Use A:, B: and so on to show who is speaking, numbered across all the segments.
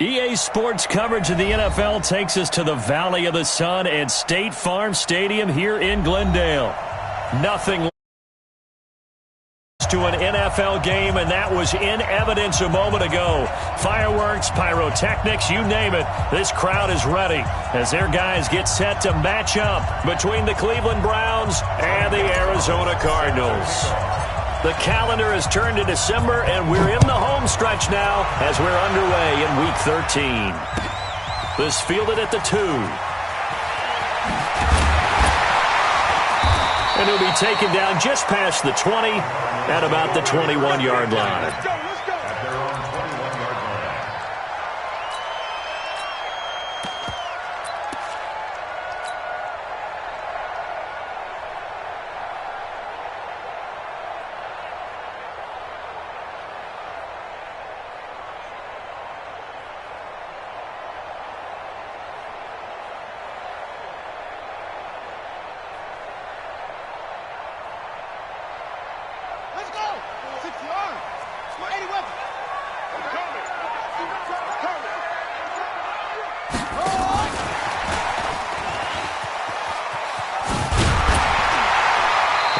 A: EA Sports coverage of the NFL takes us to the Valley of the Sun at State Farm Stadium here in Glendale. Nothing to an NFL game, and that was in evidence a moment ago. Fireworks, pyrotechnics, you name it. This crowd is ready as their guys get set to match up between the Cleveland Browns and the Arizona Cardinals. The calendar has turned to December, and we're in the home stretch now as we're underway in Week 13. This fielded at the 2. And he'll be taken down just past the 20 at about the 21-yard line.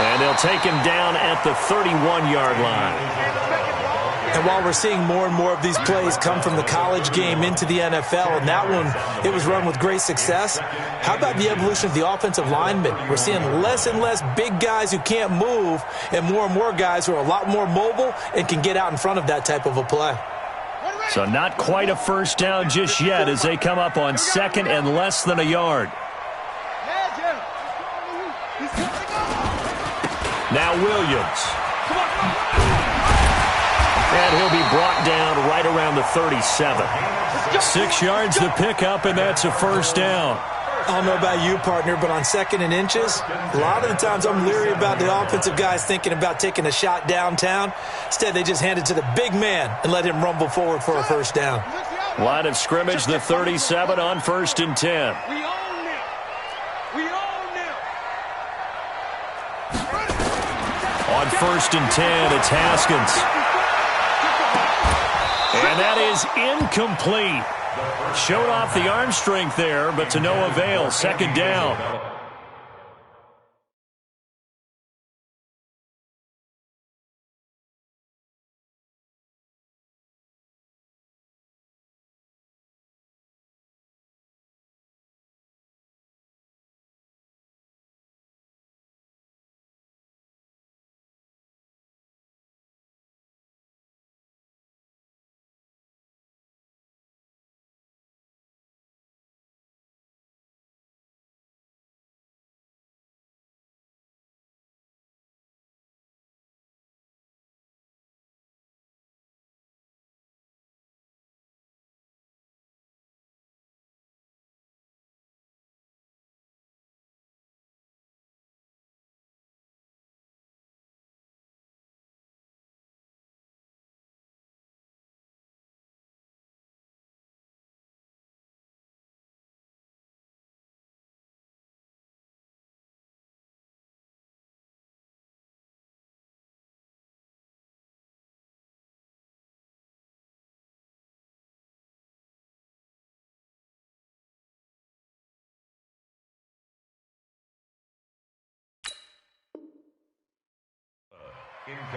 A: And they'll take him down at the 31-yard line.
B: And while we're seeing more and more of these plays come from the college game into the NFL, and that one, it was run with great success, how about the evolution of the offensive linemen? We're seeing less and less big guys who can't move and more guys who are a lot more mobile and can get out in front of that type of a play.
A: So not quite a first down just yet as they come up on second and less than a yard. Now Williams. And he'll be brought down right around the 37. 6 yards to pick up, and that's a first down.
B: I don't know about you, partner, but on second and inches, a lot of the times I'm leery about the offensive guys thinking about taking a shot downtown. Instead, they just hand it to the big man and let him rumble forward for a first down.
A: Line of scrimmage, the 37 on 1st and 10. On 1st and 10, it's Haskins. And that is incomplete. Showed off the arm strength there, but to no avail. Second down.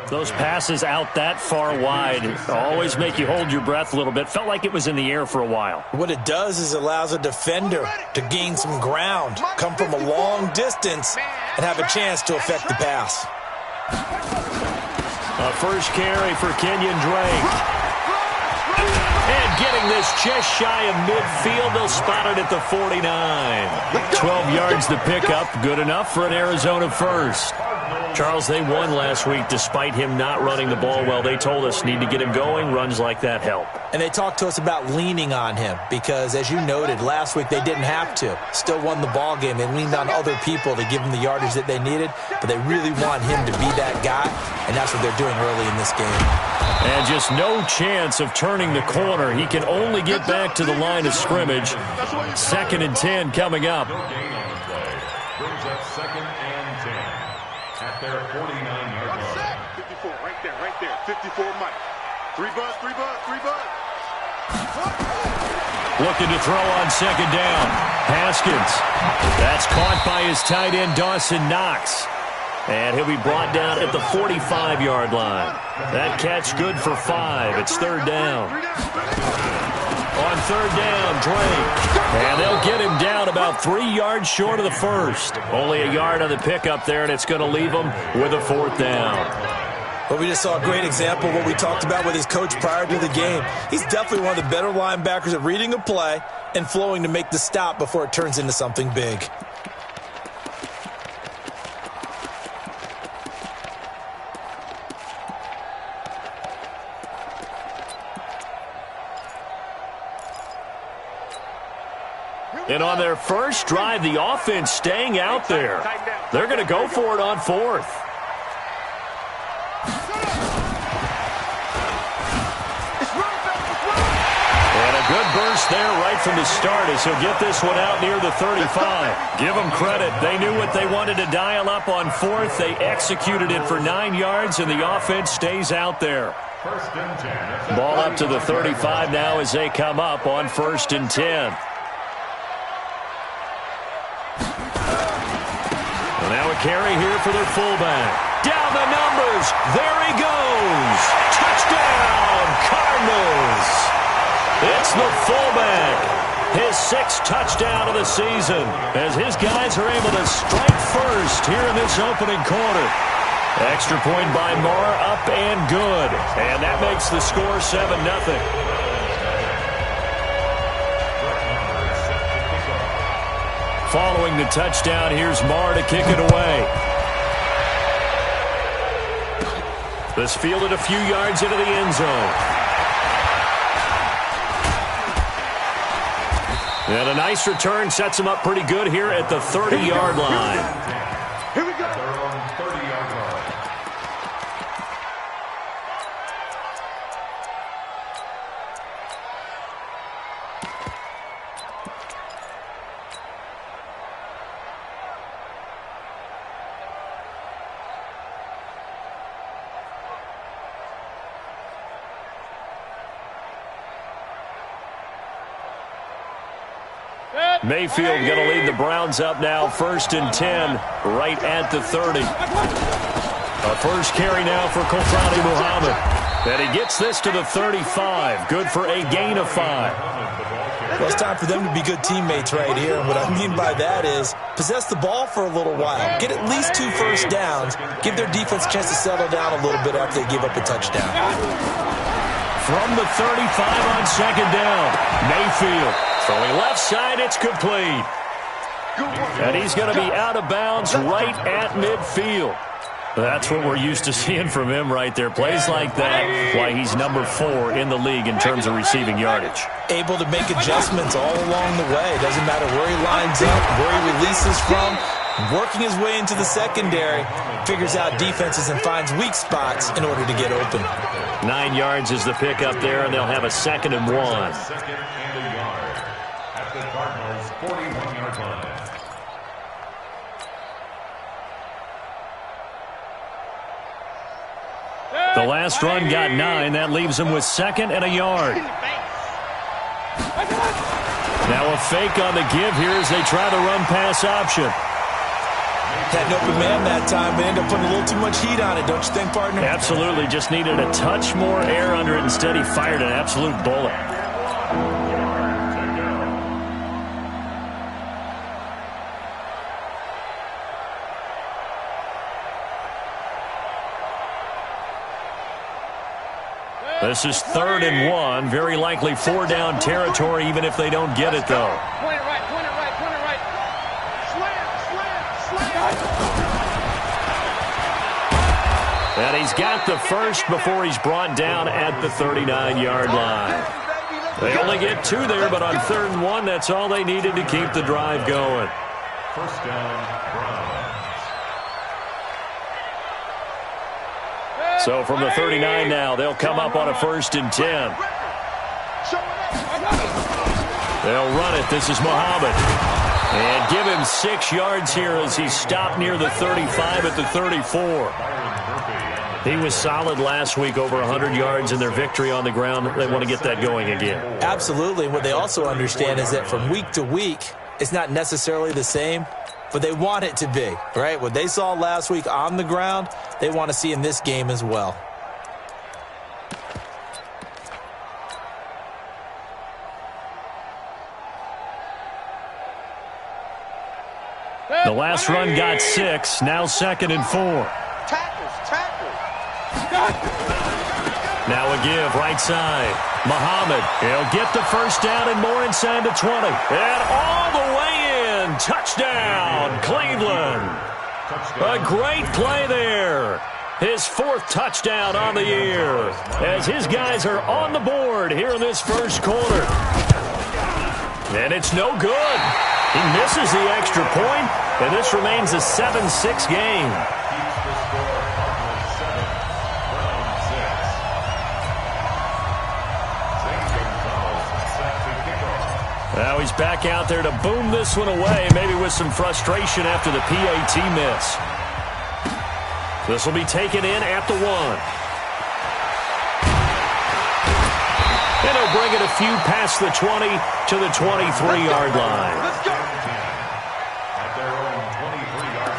A: Those passes out that far wide always make you hold your breath a little bit. Felt like it was in the air for a while.
B: What it does is allows a defender to gain some ground, come from a long distance, and have a chance to affect the pass.
A: A first carry for Kenyon Drake. And getting this just shy of midfield, they'll spot it at the 49. 12 yards to pick up, good enough for an Arizona first. Charles, they won last week despite him not running the ball well. They told us need to get him going. Runs like that help.
B: And they talked to us about leaning on him because, as you noted, last week they didn't have to. Still won the ball game. They leaned on other people to give them the yardage that they needed, but they really want him to be that guy, and that's what they're doing early in this game.
A: And just no chance of turning the corner. He can only get back to the line of scrimmage. 2nd and 10 coming up.
C: Brings up 2nd and 10 at their 49-yard line.
D: 54, right there, 54, Mike. 3 bud.
A: Looking to throw on second down. Haskins. That's caught by his tight end, Dawson Knox. And he'll be brought down at the 45-yard line. That catch good for 5. It's third down. On third down, Drake. And they'll get him down about 3 yards short of the first. Only a yard on the pickup there, and it's going to leave him with a fourth down.
B: Well, we just saw a great example of what we talked about with his coach prior to the game. He's definitely one of the better linebackers at reading a play and flowing to make the stop before it turns into something big.
A: And on their first drive, the offense staying out there. They're going to go for it on fourth. And a good burst there right from the start as he'll get this one out near the 35. Give them credit. They knew what they wanted to dial up on fourth. They executed it for 9 yards, and the offense stays out there. Ball up to the 35 now as they come up on 1st and 10. Now a carry here for their fullback. Down the numbers. There he goes. Touchdown, Cardinals. It's the fullback. His 6th touchdown of the season as his guys are able to strike first here in this opening quarter. Extra point by Moore, up and good. And that makes the score 7-0. Following the touchdown, here's Marr to kick it away. This fielded a few yards into the end zone. And a nice return sets him up pretty good here at the 30-yard line.
C: Here we go. They're on 30-yard line.
A: Mayfield going to lead the Browns up now, 1st and 10, right at the 30. A first carry now for Kofrani Muhammad. And he gets this to the 35. Good for a gain of 5.
B: Well, it's time for them to be good teammates right here. And what I mean by that is possess the ball for a little while. Get at least 2 first downs. Give their defense a chance to settle down a little bit after they give up a touchdown.
A: From the 35 on second down, Mayfield. Throwing left side, it's complete. And he's going to be out of bounds right at midfield. That's what we're used to seeing from him right there. Plays like that, why he's number 4 in the league in terms of receiving yardage.
B: Able to make adjustments all along the way. Doesn't matter where he lines up, where he releases from. Working his way into the secondary, figures out defenses and finds weak spots in order to get open.
A: 9 yards is the pickup there, and they'll have a 2nd and 1.
C: 2nd and a yard at the Cardinals' 41-yard line.
A: The last run got 9. That leaves him with 2nd and a yard. Now a fake on the give here as they try the run-pass option.
B: Had an open man that time, but ended up putting a little too much heat on it, don't you think, partner?
A: Absolutely. Just needed a touch more air under it. Instead, he fired an absolute bullet. This is 3rd and 1. Very likely 4 down territory, even if they don't get it, though.
D: Point it right, point it right, point it right. Slam.
A: And he's got the first before he's brought down at the 39-yard line. They only get 2 there, but on 3rd and 1, that's all they needed to keep the drive going.
C: First down, Browns.
A: So from the 39 now, they'll come up on a 1st and 10. They'll run it. This is Muhammad. And give him 6 yards here as he stopped near the 35 at the 34. He was solid last week, over 100 yards in their victory on the ground. They want to get that going again.
B: Absolutely. What they also understand is that from week to week, it's not necessarily the same, but they want it to be, right? What they saw last week on the ground, they want to see in this game as well.
A: The last run got 6, now 2nd and 4.
D: Tackles.
A: Now a give, right side. Muhammad, he'll get the first down and more inside the 20. And all the way in. Touchdown, Cleveland. A great play there. His 4th touchdown on the year as his guys are on the board here in this first quarter. And it's no good. He misses the extra point, and this remains a 7-6 game. Now he's back out there to boom this one away, maybe with some frustration after the PAT miss. This will be taken in at the 1. And he'll bring it a few past the 20 to the 23-yard line.
D: Let's go.
C: At their own 23-yard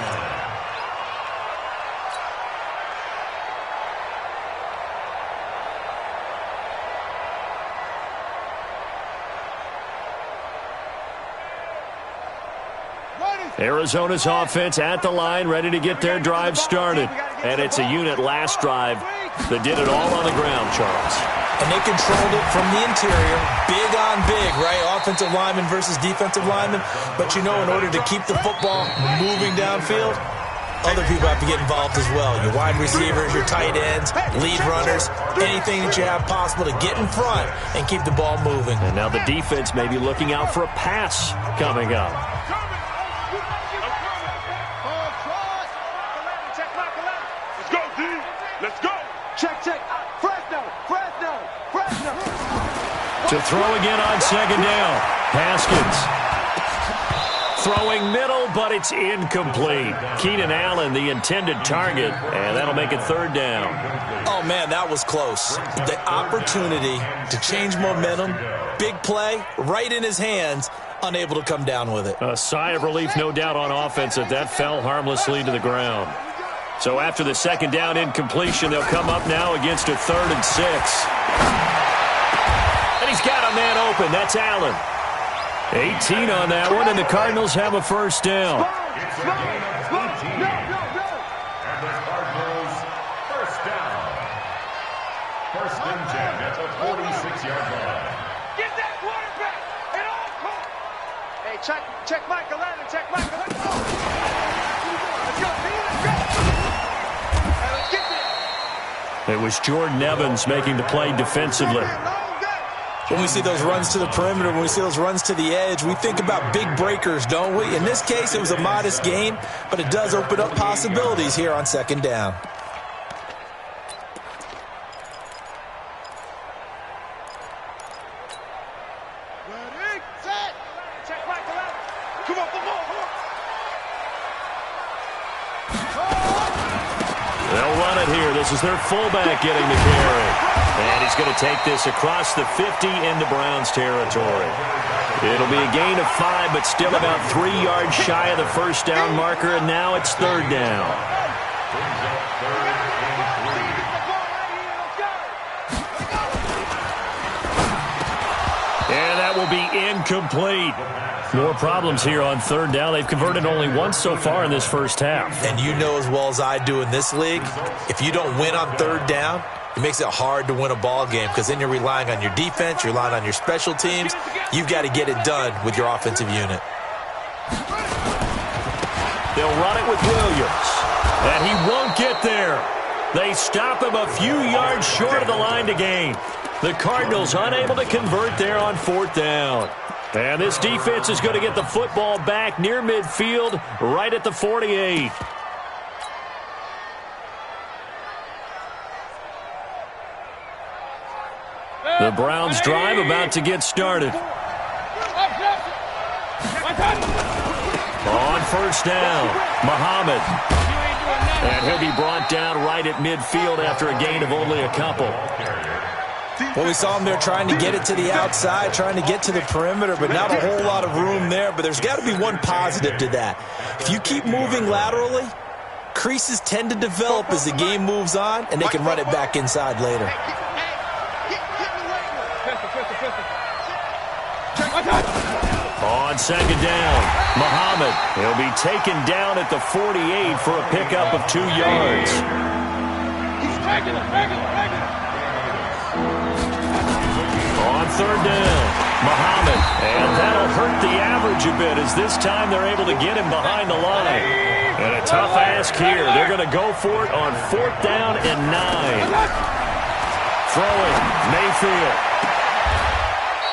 C: line.
A: Arizona's offense at the line, ready to get their drive started. And it's a unit last drive that did it all on the ground, Charles.
B: And they controlled it from the interior, big on big, right? Offensive lineman versus defensive lineman. But, you know, in order to keep the football moving downfield, other people have to get involved as well. Your wide receivers, your tight ends, lead runners, anything that you have possible to get in front and keep the ball moving.
A: And now the defense may be looking out for a pass coming up.
D: Let's go. Check. Fresno.
A: To throw again on 2nd down. Haskins. Throwing middle, but it's incomplete. Keenan Allen, the intended target, and that'll make it 3rd down.
B: Oh, man, that was close. The opportunity to change momentum, big play, right in his hands, unable to come down with it.
A: A sigh of relief, no doubt, on offense if that fell harmlessly to the ground. So after the 2nd down incompletion, they'll come up now against a 3rd and 6. And he's got a man open. That's Allen. 18 on that one, and the Cardinals have a first down.
C: It's a gain of 18. And the Cardinals first down. 1st and 10 at the 46-yard line.
D: Get that quarterback. It all comes. Hey, check Michael Allen. Check Michael Allen. Let's go.
A: It was Jordan Evans making the play defensively.
B: When we see those runs to the perimeter, when we see those runs to the edge, we think about big breakers, don't we? In this case, it was a modest gain, but it does open up possibilities here on 2nd down.
D: Ready, set. Check Michael Allen. Come on, come on.
A: They'll run it here. This is their fullback getting the carry. And he's going to take this across the 50 into Browns territory. It'll be a gain of 5, but still about 3 yards shy of the first down marker, and now it's 3rd down. And that will be incomplete. More problems here on 3rd down. They've converted only once so far in this first half.
B: And you know as well as I do in this league, if you don't win on 3rd down, it makes it hard to win a ball game because then you're relying on your defense, you're relying on your special teams. You've got to get it done with your offensive unit.
A: They'll run it with Williams, and he won't get there. They stop him a few yards short of the line to gain. The Cardinals unable to convert there on 4th down. And this defense is going to get the football back near midfield, right at the 48. The Browns drive about to get started. first down. Muhammad. And he'll be brought down right at midfield after a gain of only a couple.
B: Well, we saw him there trying to get it to the outside, trying to get to the perimeter, but not a whole lot of room there. But there's got to be one positive to that. If you keep moving laterally, creases tend to develop as the game moves on, and they can run it back inside later.
A: On second down, Muhammad. He'll be taken down at the 48 for a pickup of 2 yards. On third down, Muhammad. And that'll hurt the average a bit as this time they're able to get him behind the line. And a tough ask here. They're going to go for it on 4th down and 9. Throwing, Mayfield.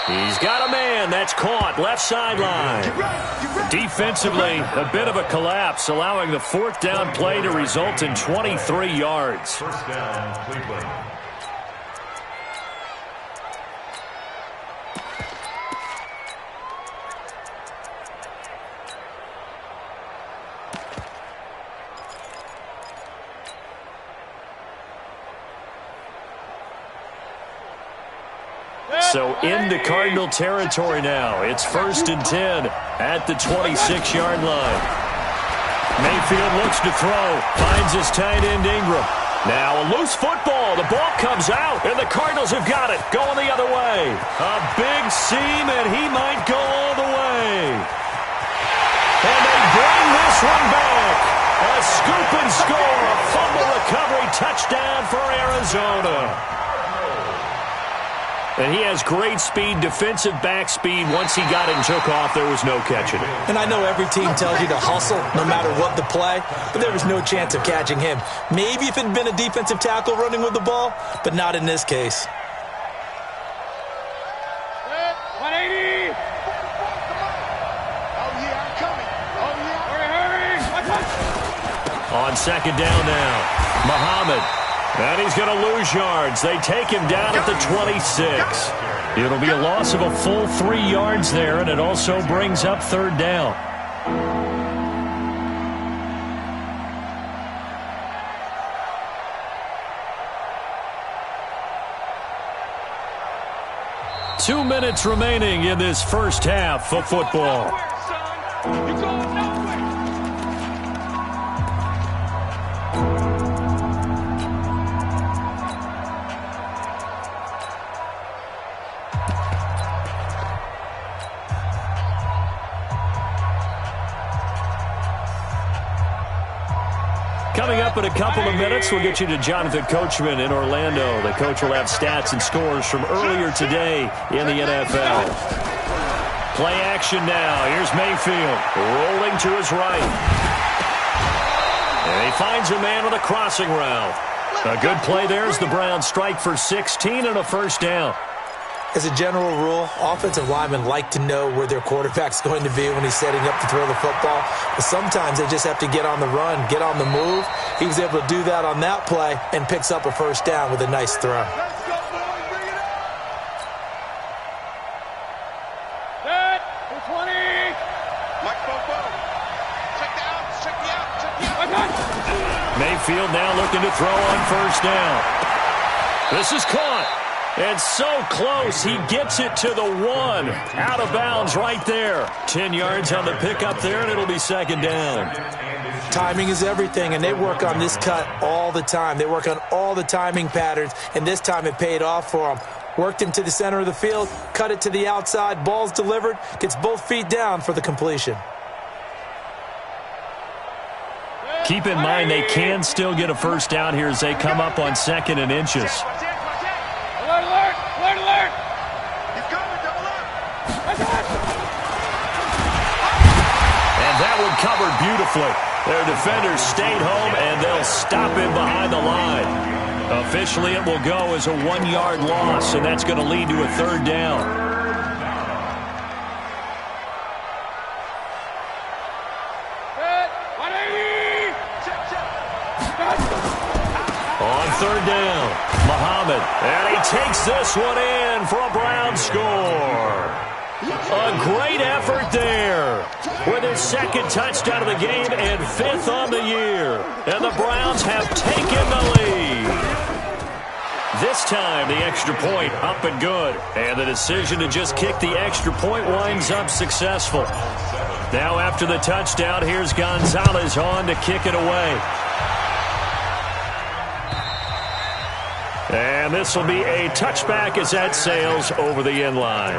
A: He's got a man. That's caught. Left sideline. Defensively, a bit of a collapse, allowing the 4th down play to result in 23 yards.
C: First down, Cleveland.
A: So into Cardinal territory now. It's 1st and 10 at the 26-yard line. Mayfield looks to throw. Finds his tight end Ingram. Now a loose football. The ball comes out, and the Cardinals have got it. Going the other way. A big seam, and he might go all the way. And they bring this one back. A scoop and score. A fumble recovery touchdown for Arizona. And he has great speed, defensive back speed. Once he got it and took off, there was no catching it.
B: And I know every team tells you to hustle no matter what the play, but there was no chance of catching him. Maybe if it had been a defensive tackle running with the ball, but not in this case.
D: 180. Oh, yeah, I'm coming. Oh, yeah. Hurry.
A: On second down now, Muhammad. And he's going to lose yards. They take him down at the 26. It'll be a loss of a full 3 yards there, and it also brings up 3rd down. Two minutes remaining in this first half of football. Coming up in a couple of minutes, we'll get you to Jonathan Coachman in Orlando. The coach will have stats and scores from earlier today in the NFL. Play action now. Here's Mayfield rolling to his right. And he finds a man with a crossing route. A good play there as the Browns strike for 16 and a first down.
B: As a general rule, offensive linemen like to know where their quarterback's going to be when he's setting up to throw the football. But sometimes they just have to get on the run, get on the move. He was able to do that on that play and picks up a first down with a nice throw.
D: Let's go, boys. Bring it up. Set. 20. Mike Bobo. Check the out. Check the out. Check the out.
A: Mayfield now looking to throw on first down. This is caught. And so close, he gets it to the 1. Out of bounds right there. 10 yards on the pickup there, and it'll be second down.
B: Timing is everything, and they work on this cut all the time. They work on all the timing patterns, and this time it paid off for them. Worked him to the center of the field, cut it to the outside, ball's delivered, gets both feet down for the completion.
A: Keep in mind they can still get a first down here as they come up on 2nd and inches.
D: Alert! Alert! Alert! He's coming! Double up!
A: And that one covered beautifully. Their defenders stayed home, and they'll stop him behind the line. Officially, it will go as a 1-yard loss, and that's going to lead to a 3rd down. On 3rd down, Muhammad, and he takes this one in for a Brown score. A great effort there. with his second touchdown of the game and 5th on the year. And the Browns have taken the lead. This time, the extra point up and good. And the decision to just kick the extra point winds up successful. Now after the touchdown, here's Gonzalez on to kick it away. And this will be a touchback as that sails over the end line.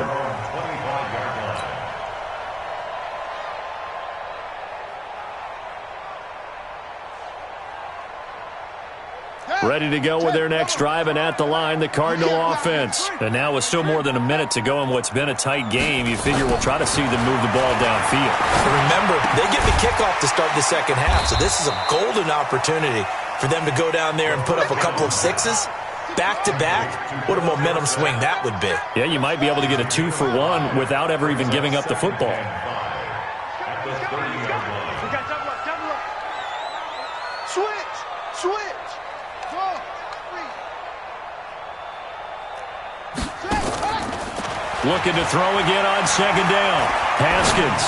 A: Ready to go with their next drive, and at the line, the Cardinal offense. And now with still more than a minute to go in what's been a tight game, you figure we'll try to see them move the ball downfield.
B: Remember, they get the kickoff to start the second half, so this is a golden opportunity for them to go down there and put up a couple of sixes. Back-to-back, what a momentum swing that would be.
A: Yeah, you might be able to get a 2-for-1 without ever even giving up the football. Looking to throw again on second down. Haskins.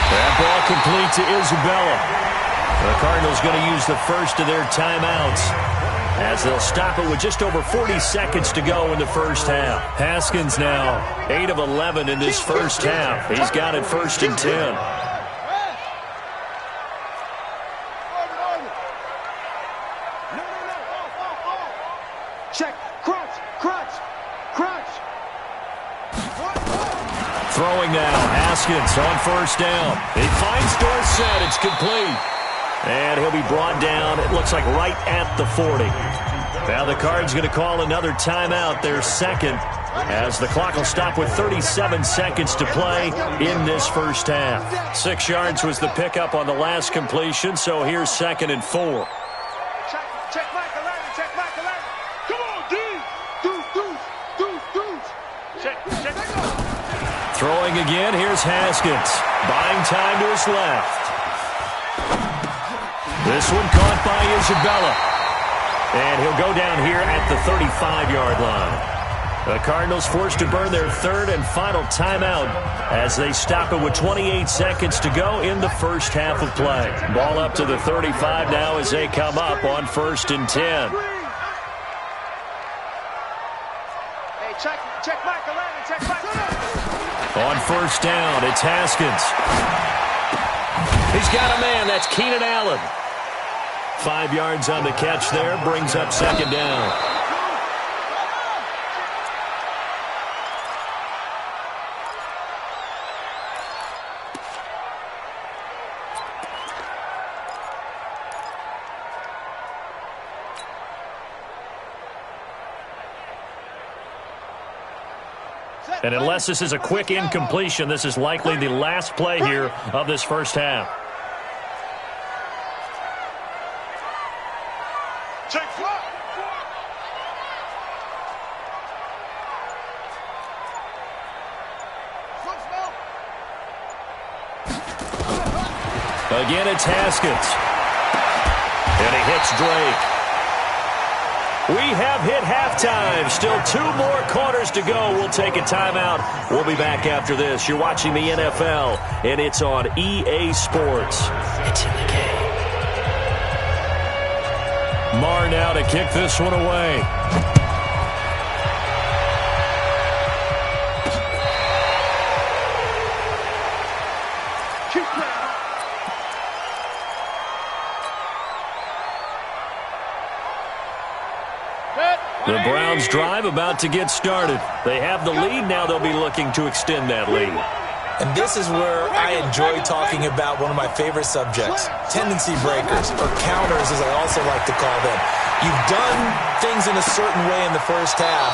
A: That ball complete to Isabella. The Cardinals going to use the first of their timeouts as they'll stop it with just over 40 seconds to go in the first half. Haskins now 8 of 11 in this first half. He's got it 1st and 10.
D: Check. Crunch.
A: Throwing now. Haskins on 1st down. He finds Dorsett. It's complete. And he'll be brought down, it looks like, right at the 40. Now the Cards going to call another timeout, their second, as the clock will stop with 37 seconds to play in this first half. 6 yards was the pickup on the last completion, so here's 2nd and 4.
D: Check Michael Allen. Come on, D. Deuce. Check.
A: Throwing again, here's Haskins. Buying time to his left. This one caught by Isabella. And he'll go down here at the 35-yard line. The Cardinals forced to burn their 3rd and final timeout as they stop it with 28 seconds to go in the first half of play. Ball up to the 35 now as they come up on 1st and 10.
D: Hey, check Michael Allen.
A: On 1st down, it's Haskins. He's got a man. That's Keenan Allen. 5 yards on the catch there, brings up 2nd down. And unless this is a quick incompletion, this is likely the last play here of this first half.
D: Check flop.
A: Again, it's Haskins. And he hits Drake. We have hit halftime. Still 2 more quarters to go. We'll take a timeout. We'll be back after this. You're watching the NFL, and it's on EA Sports. It's in the game. Marr now to kick this one away. The Browns drive about to get started. They have the lead. Now they'll be looking to extend that lead.
B: And this is where I enjoy talking about one of my favorite subjects, tendency breakers, or counters as I also like to call them. You've done things in a certain way in the first half,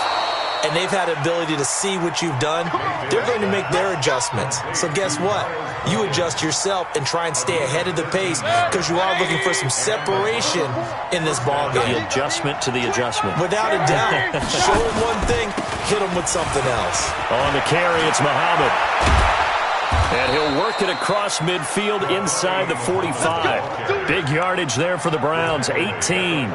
B: and they've had the ability to see what you've done. They're going to make their adjustments. So guess what? You adjust yourself and try and stay ahead of the pace because you are looking for some separation in this ball game.
A: The adjustment to the adjustment.
B: Without a doubt. Show them one thing, hit them with something else.
A: On the carry, it's Muhammad. And he'll work it across midfield inside the 45. Big yardage there for the Browns, 18.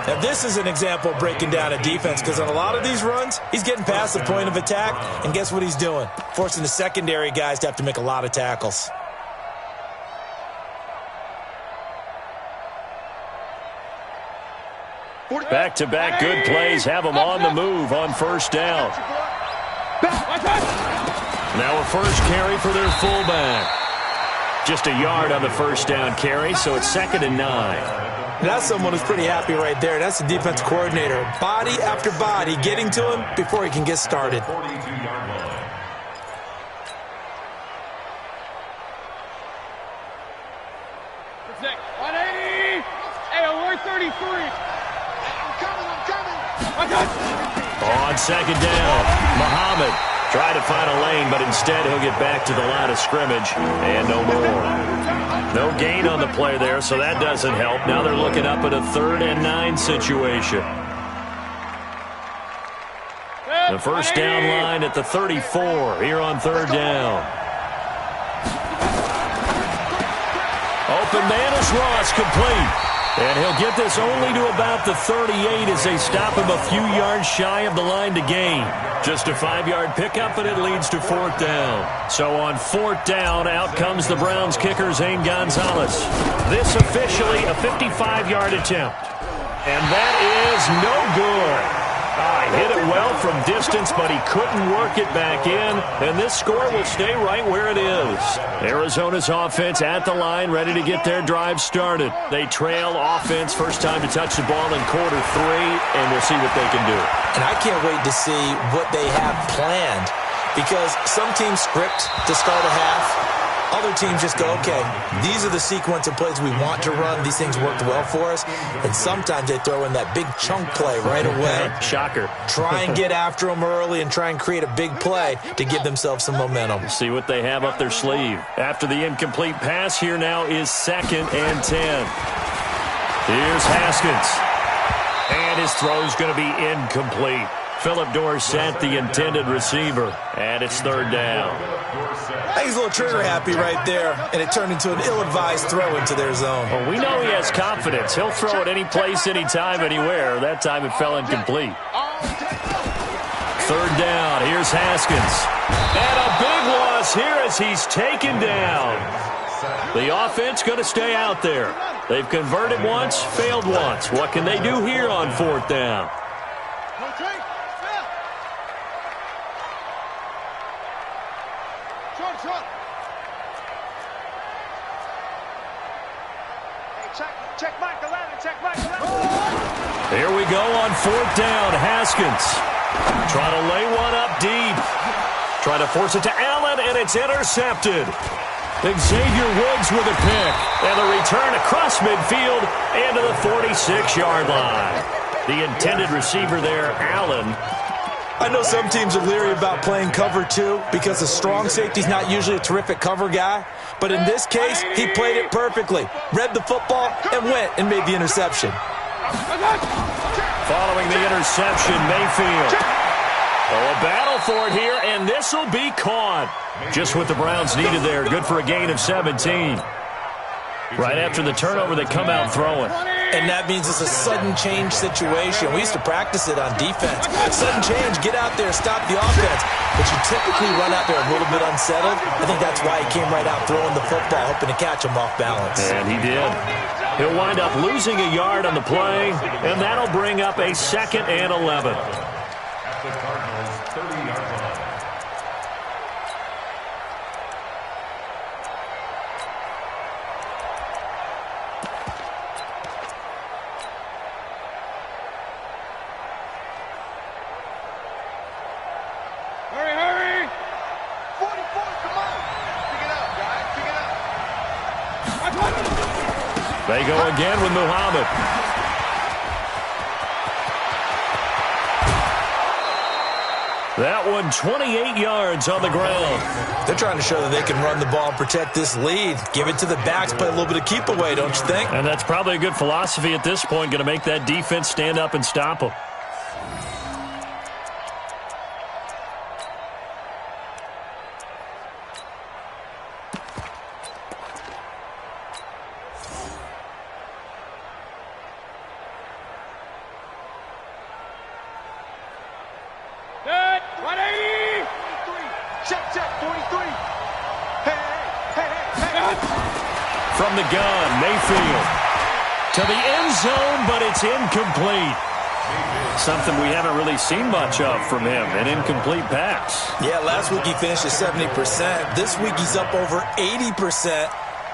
B: Now, this is an example of breaking down a defense because on a lot of these runs, he's getting past the point of attack, and guess what he's doing? Forcing the secondary guys to have to make a lot of tackles.
A: Back-to-back good plays have them on the move on first down. Now a first carry for their fullback. Just a yard on the first down carry, so it's 2nd and 9.
B: That's someone who's pretty happy right there. That's the defense coordinator. Body after body getting to him before he can get started.
C: 42-yard line.
D: Protect. 180. Hey, alert 33. I'm coming.
A: On 2nd down, Muhammad tried to find a lane, but instead he'll get back to the line of scrimmage and no more. No gain on the play there, so that doesn't help. Now they're looking up at a 3rd and 9 situation. The first down line at the 34 here on 3rd down. Open man is Ross, complete. And he'll get this only to about the 38 as they stop him a few yards shy of the line to gain. Just a 5-yard pickup, and it leads to 4th down. So on 4th down, out comes the Browns kicker, Zane Gonzalez. This officially a 55-yard attempt. And that is no good. Hit it well from distance, but he couldn't work it back in, and this score will stay right where it is. Arizona's offense at the line, ready to get their drive started. They trail offense, first time to touch the ball in quarter 3, and we'll see what they can do.
B: And I can't wait to see what they have planned, because some teams script to start a half. Other teams just go, okay, these are the sequence of plays we want to run. These things worked well for us. And sometimes they throw in that big chunk play right away.
A: Shocker.
B: Try and get after them early and try and create a big play to give themselves some momentum.
A: See what they have up their sleeve. After the incomplete pass, here now is 2nd and 10. Here's Haskins. And his throw's going to be incomplete. Philip Dorsett, the intended receiver, and it's 3rd down.
B: I think he's a little trigger happy right there, and it turned into an ill-advised throw into their zone.
A: Well, we know he has confidence. He'll throw it any place, anytime, anywhere. That time it fell incomplete. 3rd down. Here's Haskins. And a big loss here as he's taken down. The offense going to stay out there. They've converted once, failed once. What can they do here on 4th down?
D: Check Mike 11, check Mike 11.
A: Here we go on 4th down. Haskins trying to lay one up deep. Trying to force it to Allen, and it's intercepted. Xavier Woods with a pick. And the return across midfield into the 46-yard line. The intended receiver there, Allen.
B: I know some teams are leery about playing cover 2 because the strong safety's not usually a terrific cover guy. But in this case, he played it perfectly. Read the football and went and made the interception.
A: Following the interception, Mayfield. Oh, a battle for it here, and this will be caught. Just what the Browns needed there. Good for a gain of 17. Right after the turnover, they come out throwing.
B: And that means it's a sudden change situation. We used to practice it on defense. Sudden change, get out there, stop the offense. But you typically run out there a little bit unsettled. I think that's why he came right out throwing the football, hoping to catch him off balance.
A: And he did. He'll wind up losing a yard on the play, and that'll bring up a 2nd and 11.
C: At the Cardinals' 30-yard line.
D: Hurry! 44, come on! Pick it up, guys, pick it up.
A: They go again with Muhammad. That one 28 yards on the ground.
B: They're trying to show that they can run the ball and protect this lead. Give it to the backs, play a little bit of keep away, don't you think?
A: And that's probably a good philosophy at this point, going to make that defense stand up and stop them. from the gun. Mayfield to the end zone, but it's incomplete. Something we haven't really seen much of from him, an incomplete pass.
B: Yeah, last week he finished at 70%. This week he's up over 80%.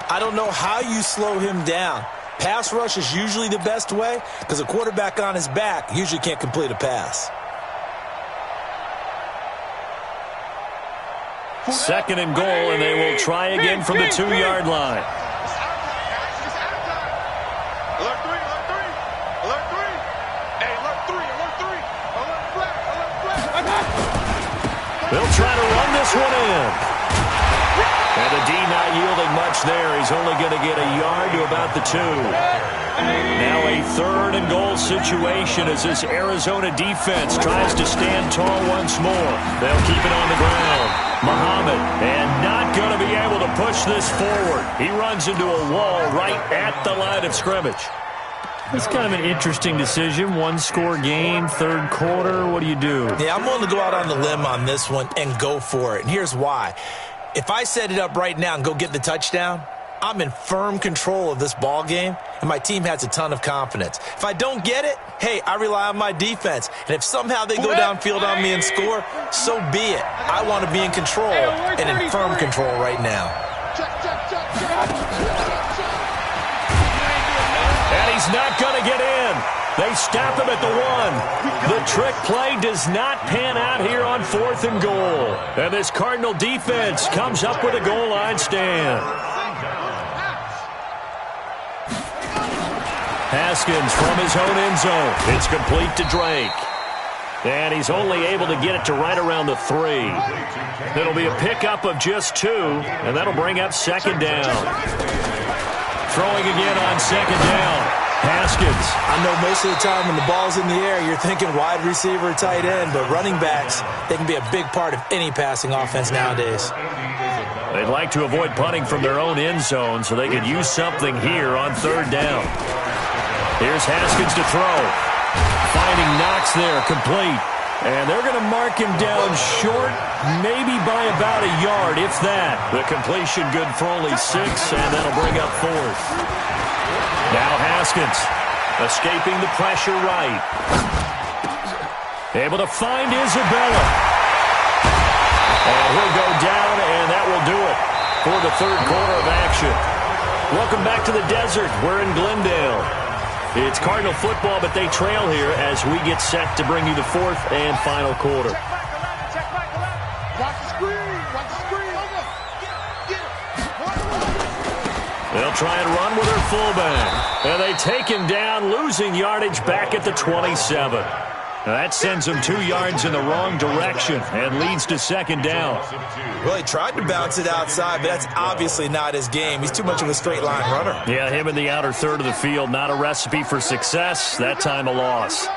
B: I don't know how you slow him down. Pass rush is usually the best way because a quarterback on his back usually can't complete a pass.
A: Second and goal, and they will try again from the 2-yard line.
D: Alert 3, alert 3, alert 3. Hey, alert 3, alert 3. Alert flat, alert flat.
A: They'll try to run this one in. And the D not yielding much there. He's only going to get a yard to about the 2. Now a third and goal situation as this Arizona defense tries to stand tall once more. They'll keep it on the ground. Muhammad, and not going to be able to push this forward. He runs into a wall right at the line of scrimmage. It's kind of an interesting decision. One-score game, third quarter. What do you do?
B: Yeah, I'm willing to go out on the limb on this one and go for it. And here's why. If I set it up right now and go get the touchdown, I'm in firm control of this ball game, and my team has a ton of confidence. If I don't get it, hey, I rely on my defense. And if somehow they go downfield on me and score, so be it. I want to be in control and in firm control right now.
A: And he's not going to get in. They stop him at the 1. The trick play does not pan out here on 4th and goal. And this Cardinal defense comes up with a goal line stand. Haskins from his own end zone. It's complete to Drake. And he's only able to get it to right around the 3. It'll be a pickup of just 2, and that'll bring up second down. Throwing again on second down. Haskins.
B: I know most of the time when the ball's in the air, you're thinking wide receiver, tight end, but running backs, they can be a big part of any passing offense nowadays.
A: They'd like to avoid punting from their own end zone so they could use something here on third down. Here's Haskins to throw. Finding Knox there, complete. And they're going to mark him down short, maybe by about a yard, if that. The completion good for only 6, and that'll bring up 4th. Now Haskins, escaping the pressure right. Able to find Isabella. And he'll go down, and that will do it for the third quarter of action. Welcome back to the desert. We're in Glendale. It's Cardinal football, but they trail here as we get set to bring you the fourth and final quarter.
D: Check Michael out. Watch the screen. Watch the screen. Get it.
A: They'll try and run with their fullback. And they take him down, losing yardage back at the 27. Now that sends him 2 yards in the wrong direction and leads to second down.
B: Well, he tried to bounce it outside, but that's obviously not his game. He's too much of a straight line runner.
A: Yeah, him in the outer third of the field, not a recipe for success. That time a loss.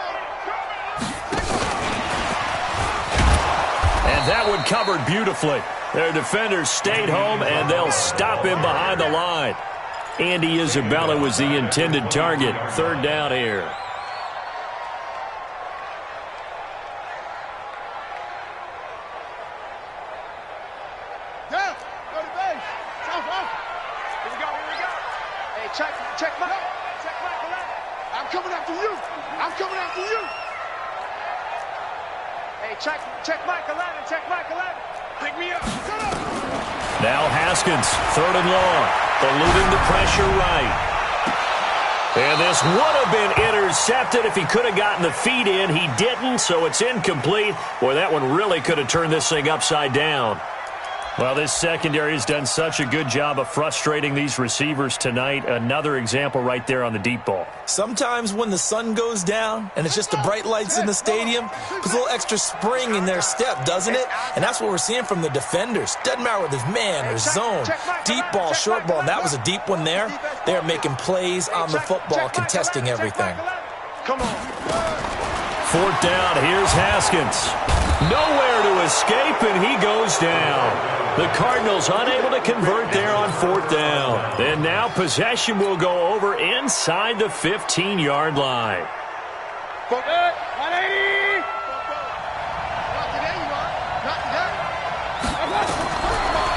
A: And that one covered beautifully. Their defenders stayed home, and they'll stop him behind the line. Andy Isabella was the intended target. Third down here.
D: Check Michael. I'm coming after you. I'm coming after you. Hey, check Michael out and check Michael out. Pick me up. Shut up.
A: Now Haskins, third and long, eluding the pressure right. And this would have been intercepted if he could have gotten the feet in. He didn't, so it's incomplete. Boy, that one really could have turned this thing upside down. Well, this secondary has done such a good job of frustrating these receivers tonight. Another example right there on the deep ball.
B: Sometimes when the sun goes down and it's just the bright lights in the stadium, there's a little extra spring in their step, doesn't it? And that's what we're seeing from the defenders. Doesn't matter whether it's man or zone, deep ball, short ball, and that was a deep one there. They're making plays on the football, contesting everything.
D: Come on.
A: Fourth down, here's Haskins. Nowhere to escape, and he goes down. The Cardinals unable to convert there on fourth down. And now possession will go over inside the 15-yard line.
D: 180.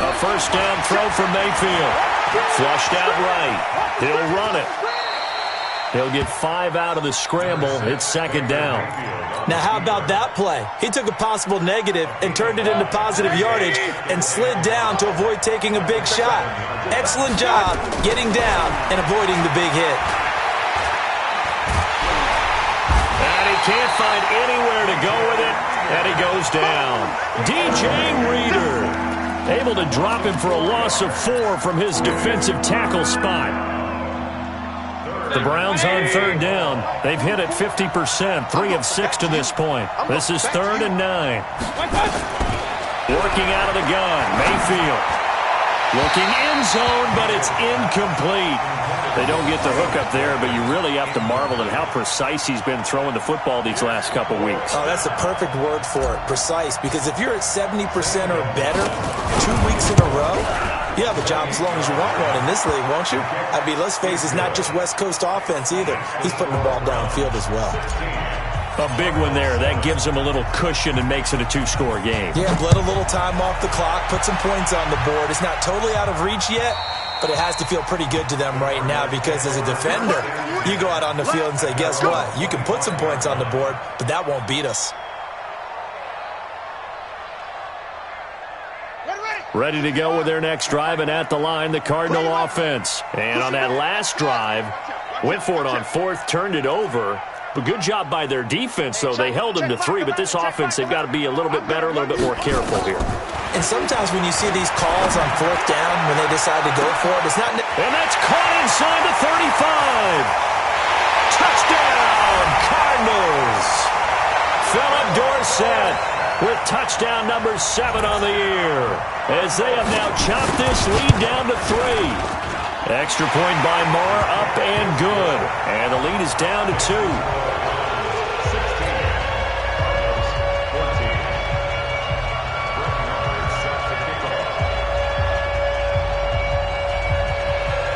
A: A first down throw from Mayfield. Flushed out right. He'll run it. He'll get 5 out of the scramble. It's second down.
B: Now, how about that play? He took a possible negative and turned it into positive yardage and slid down to avoid taking a big shot. Excellent job getting down and avoiding the big hit.
A: And he can't find anywhere to go with it, and he goes down. DJ Reader able to drop him for a loss of 4 from his defensive tackle spot. The Browns on third down. They've hit it 50%, 3 of 6 to this point. This is 3rd and 9. Working out of the gun, Mayfield. Looking end zone, but it's incomplete. They don't get the hook up there, but you really have to marvel at how precise he's been throwing the football these last couple weeks.
B: Oh, that's the perfect word for it, precise, because if you're at 70% or better 2 weeks in a row, you have a job as long as you want one in this league, won't you? I mean, let's face it, it's not just West Coast offense either. He's putting the ball downfield as well.
A: A big one there. That gives him a little cushion and makes it a 2-score game.
B: Yeah, let a little time off the clock, put some points on the board. It's not totally out of reach yet, but it has to feel pretty good to them right now because as a defender, you go out on the field and say, guess what? You can put some points on the board, but that won't beat us.
A: Ready to go with their next drive, and at the line, the Cardinal offense. And on that last drive, went for it on 4th, turned it over. But good job by their defense, though. They held them to 3, but this offense, they've got to be a little bit better, a little bit more careful here.
B: And sometimes when you see these calls on 4th down, when they decide to go for it, it's not...
A: And that's caught inside the 35. Touchdown, Cardinals. Philip Dorsett with touchdown number 7 on the year, as they have now chopped this lead down to 3. Extra point by Marr, up and good. And the lead is down to 2.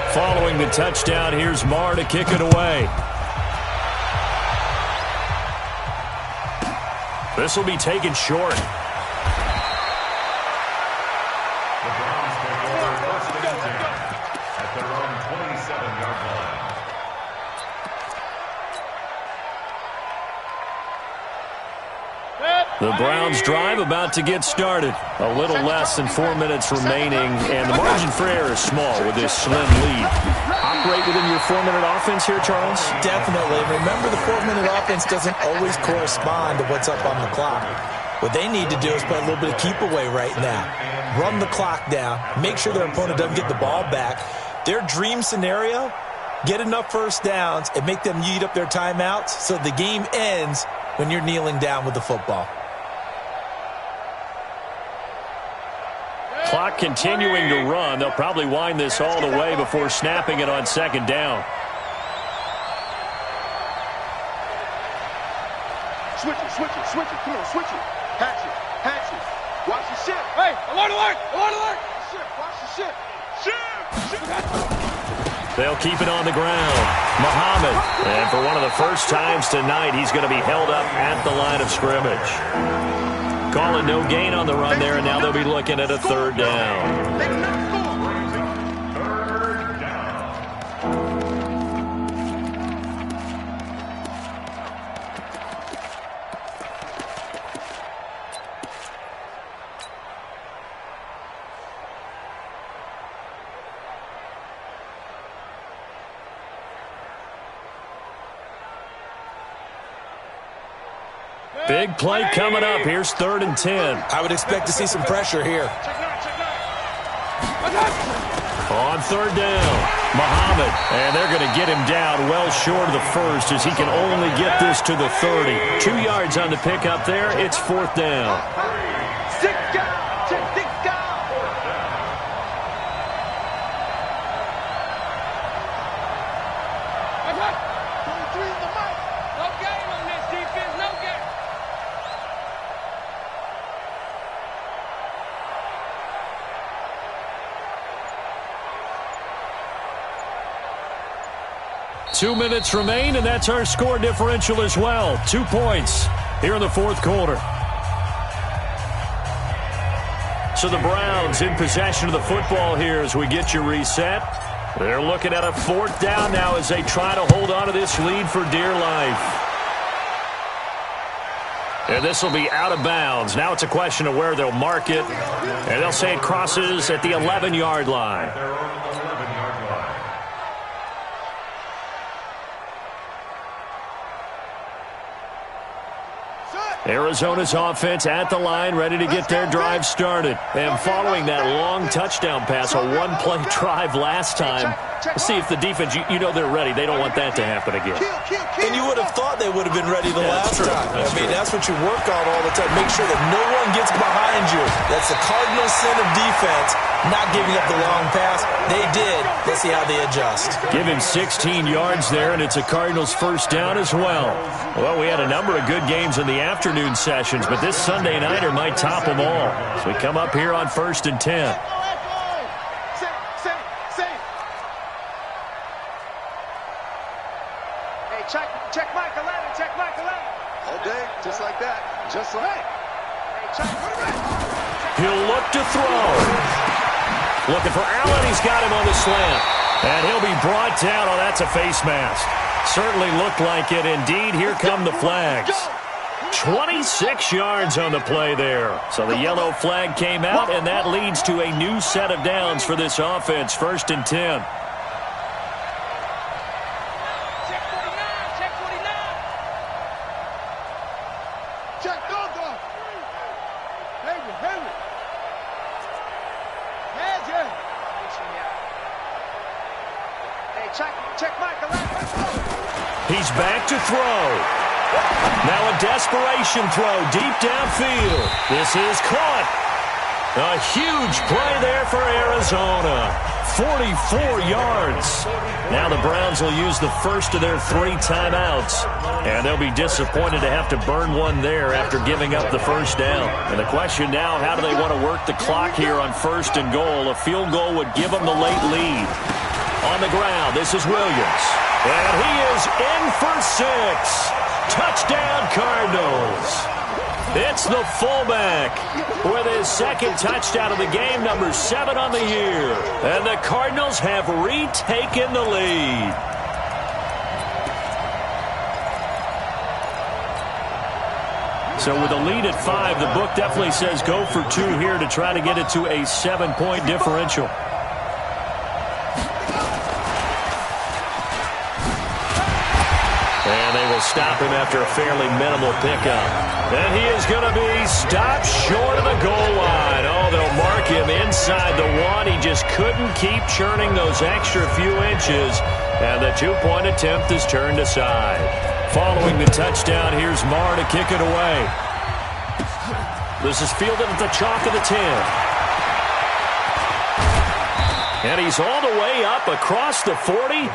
A: 14. Following the touchdown, here's Marr to kick it away. This will be taken short. The Browns drive about to get started. A little less than 4 minutes remaining, and the margin for error is small with this slim lead. Operate within your 4-minute offense here, Charles?
B: Definitely. Remember, the 4-minute offense doesn't always correspond to what's up on the clock. What they need to do is play a little bit of keep away right now. Run the clock down. Make sure their opponent doesn't get the ball back. Their dream scenario, get enough first downs and make them eat up their timeouts so the game ends when you're kneeling down with the football.
A: Clock continuing to run. They'll probably wind this all the way before snapping it on 2nd down.
D: Switch it. Come on, switch it. Hatch it. Watch the ship. Hey, alert. Ship, watch the ship. Ship.
A: They'll keep it on the ground. Muhammad. And for one of the first times tonight, he's going to be held up at the line of scrimmage. Calling no gain on the run there, and now they'll be looking at a 3rd down. Big play coming up. Here's 3rd and 10.
B: I would expect to see some pressure here.
A: On 3rd down, Muhammad. And they're going to get him down well short of the 1st as he can only get this to the 30. 2 yards on the pickup there. It's 4th down.
D: Stick down. No game on this defense. No game.
A: Two minutes remain, and that's our score differential as well. 2 points here in the 4th quarter. So the Browns in possession of the football here as we get you reset. They're looking at a 4th down now as they try to hold on to this lead for dear life. And this will be out of bounds. Now it's a question of where they'll mark it. And they'll say it crosses at the 11-yard line. Arizona's offense at the line, ready to get their drive started. And following that long touchdown pass, a one-play drive last time, let's see if the defense, you know they're ready. They don't want that to happen again.
B: And you would have thought they would have been ready the last time. That's what you work on all the time. Make sure that no one gets behind you. That's the cardinal sin of defense, not giving up the long pass. They did. Let's see how they adjust.
A: Give him 16 yards there, and it's a Cardinals 1st down as well. Well, we had a number of good games in the afternoon sessions, but this Sunday nighter might top them all. So we come up here on 1st and 10.
D: Check Mike 11, check Mike 11. All day, just like that. Just like.
A: He'll look to throw. Looking for Allen. He's got him on the slant. And he'll be brought down. Oh, that's a face mask. Certainly looked like it. Indeed, here come the flags. 26 yards on the play there. So the yellow flag came out, and that leads to a new set of downs for this offense. 1st and 10. He's back to throw. Now a desperation throw deep downfield. This is caught. A huge play there for Arizona. 44 yards. Now the Browns will use the first of their 3 timeouts. And they'll be disappointed to have to burn one there after giving up the 1st down. And the question now, how do they want to work the clock here on 1st and goal? A field goal would give them the late lead. On the ground, this is Williams. And he is in for 6. Touchdown, Cardinals. It's the fullback with his 2nd touchdown of the game, number 7 on the year. And the Cardinals have retaken the lead. So with a lead at 5, the book definitely says go for 2 here to try to get it to a 7-point differential. Stop him after a fairly minimal pickup. And he is going to be stopped short of the goal line. Oh, they'll mark him inside the 1. He just couldn't keep churning those extra few inches. And the 2-point attempt is turned aside. Following the touchdown, here's Marr to kick it away. This is fielded at the chalk of the 10. And he's all the way up across the 40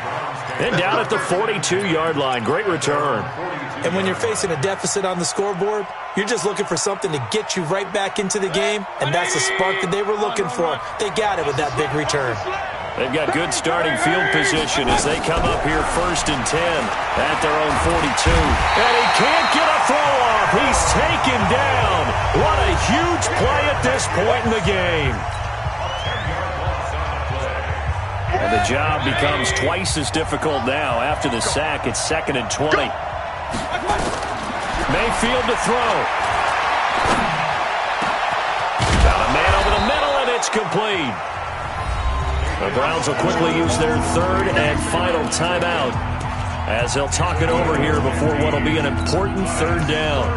A: and down at the 42-yard line. Great return.
B: And when you're facing a deficit on the scoreboard, you're just looking for something to get you right back into the game, and that's the spark that they were looking for. They got it with that big return.
A: They've got good starting field position as they come up here 1st and 10 at their own 42. And he can't get a throw off. He's taken down. What a huge play at this point in the game. And the job becomes twice as difficult now. After the sack, it's 2nd and 20. Mayfield to throw. Got a man over the middle, and it's complete. The Browns will quickly use their 3rd and final timeout as they'll talk it over here before what will be an important 3rd down.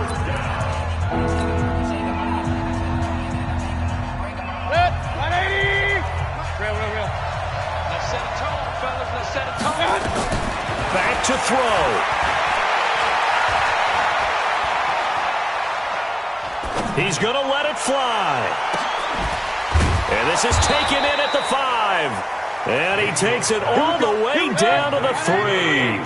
A: Back to throw. He's going to let it fly. And this is taken in at the 5. And he takes it all the way down to the 3.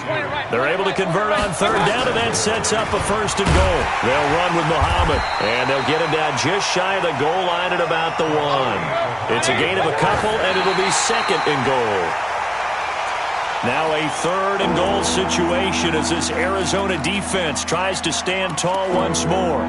A: They're able to convert on 3rd down, and that sets up a 1st and goal. They'll run with Muhammad, and they'll get him down just shy of the goal line at about the 1. It's a gain of a couple, and it'll be 2nd and goal. Now a 3rd and goal situation as this Arizona defense tries to stand tall once more.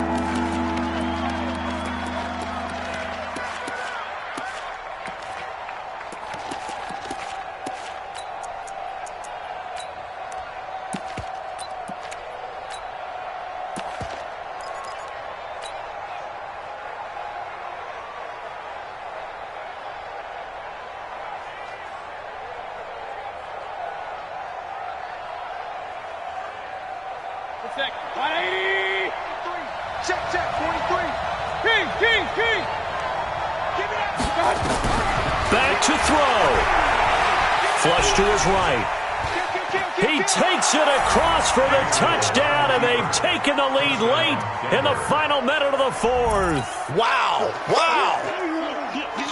D: seconds. 180. Check, 43. King. Give me that.
A: Back to throw. Flush to his right. He takes it across for the touchdown, and they've taken the lead late in the final minute of the fourth.
B: Wow.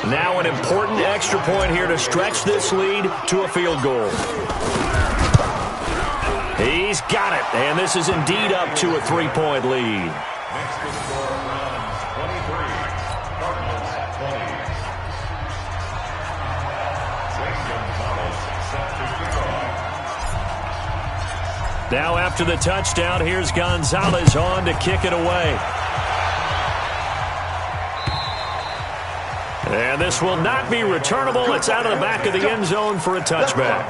A: Now an important extra point here to stretch this lead to a field goal. He's got it, and this is indeed up to a 3-point lead.
C: Next to score Browns 23, Cardinals 20. Zane Gonzalez set to kick off.
A: Now after the touchdown, here's Gonzalez on to kick it away. And this will not be returnable. It's out of the back of the end zone for a touchback.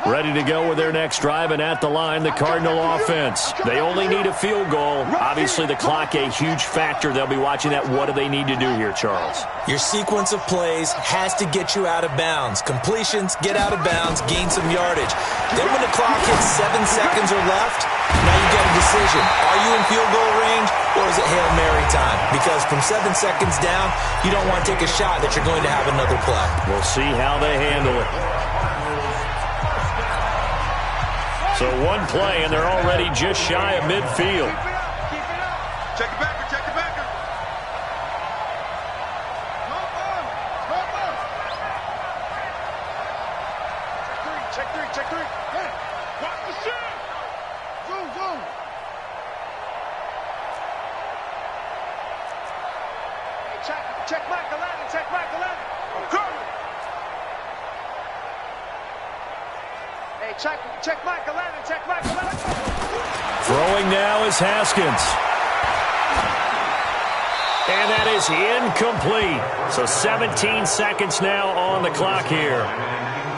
A: Ready to go with their next drive, and at the line, the Cardinal offense. They only need a field goal. Obviously, the clock a huge factor. They'll be watching that. What do they need to do here, Charles?
B: Your sequence of plays has to get you out of bounds. Completions, get out of bounds, gain some yardage. Then when the clock hits 7 seconds or left, now you get a decision. Are you in field goal range, or is it Hail Mary time? Because from 7 seconds down, you don't want to take a shot that you're going to have another play.
A: We'll see how they handle it. So one play, and they're already just shy of midfield.
D: Keep it up. Check it back. Check three. Hey, watch the shit. Zoom. Hey, check Michael Allen. I'm coming. Hey, check Michael Allen.
A: Throwing now is Haskins. And that is incomplete. So 17 seconds now on the clock here.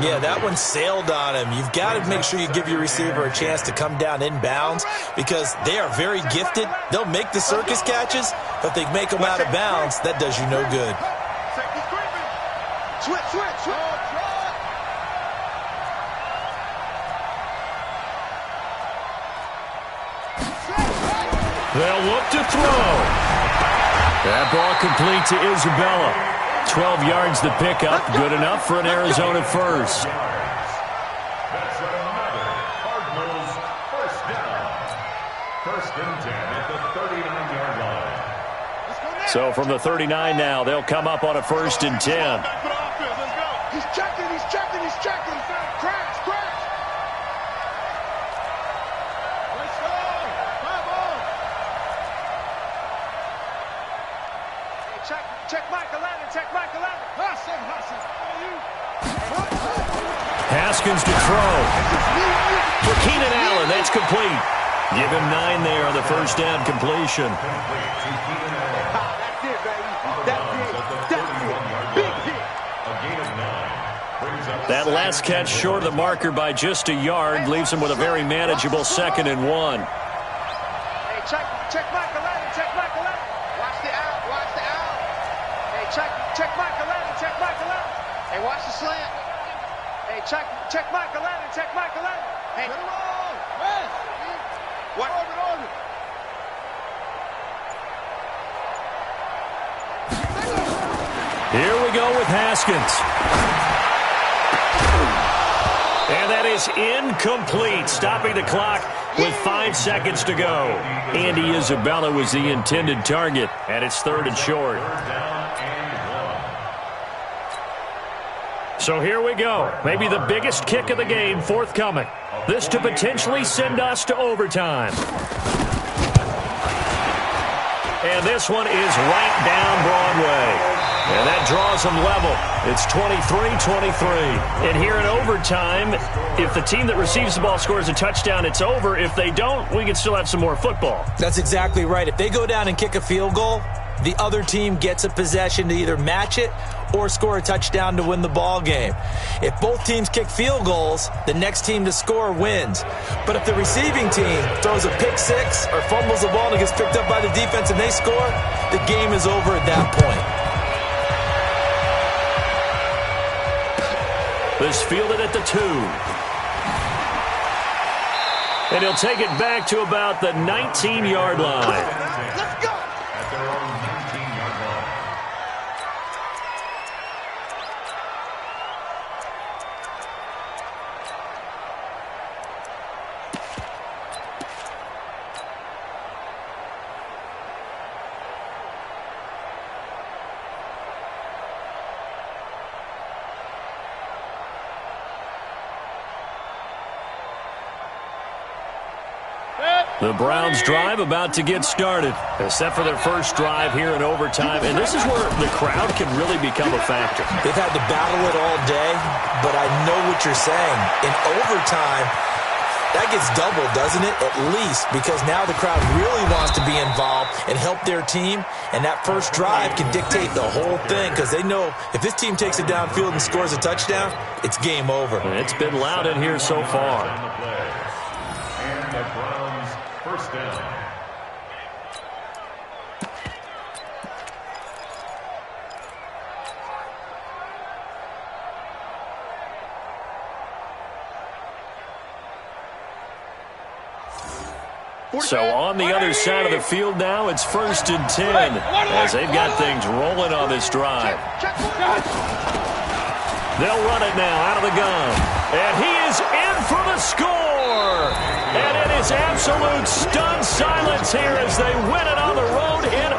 B: Yeah, that one sailed on him. You've got to make sure you give your receiver a chance to come down inbounds because they are very gifted. They'll make the circus catches, but they make them out of bounds. That does you no good.
D: Switch.
A: They'll look to throw. That ball complete to Isabella. 12 yards the pickup. Good enough for an Arizona first.
C: That's another Cardinals first down. 1st and 10 at the 39-yard line.
A: So from the 39 now, they'll come up on a 1st and 10.
D: He's checking. Crash. Let's go. Come on. Hey, check Michael Allen.
A: Haskins to throw. For Keenan Allen, that's complete. Give him 9 there on the first down completion.
D: That's it, baby. That's it. Big hit.
C: A gain of 9 brings up
A: That last catch short of the marker by just a yard leaves him with a very manageable 2nd and 1.
D: Hey, check Michael Allen. Watch the out. Hey, check Michael Allen. Hey, watch the slant. Hey, check Michael Allen. Hey, get him on. West. What? Orbit.
A: Here we go with Haskins. And that is incomplete, stopping the clock with 5 seconds to go. Andy Isabella was the intended target, and it's 3rd and short. So here we go. Maybe the biggest kick of the game forthcoming. This to potentially send us to overtime. And this one is right down Broadway. And that draws them level. It's 23-23. And here in overtime, if the team that receives the ball scores a touchdown, it's over. If they don't, we can still have some more football.
B: That's exactly right. If they go down and kick a field goal, the other team gets a possession to either match it or score a touchdown to win the ball game. If both teams kick field goals, the next team to score wins. But if the receiving team throws a pick six or fumbles the ball and it gets picked up by the defense and they score, the game is over at that point.
A: This fielded at the 2. And he'll take it back to about the 19-yard line.
D: Let's go.
C: At their own 19-yard line.
A: The Browns drive about to get started, except for their first drive here in overtime. And this is where the crowd can really become a factor.
B: They've had to battle it all day, but I know what you're saying. In overtime, that gets doubled, doesn't it? At least, because now the crowd really wants to be involved and help their team. And that first drive can dictate the whole thing because they know if this team takes it downfield and scores a touchdown, it's game over.
A: And it's been loud in here so far.
C: And the Browns first down.
A: So on the other side of the field now, it's 1st and 10 as they've got things rolling on this drive. They'll run it now out of the gun. And he is in for the score. And it is absolute stunned silence here as they win it on the road in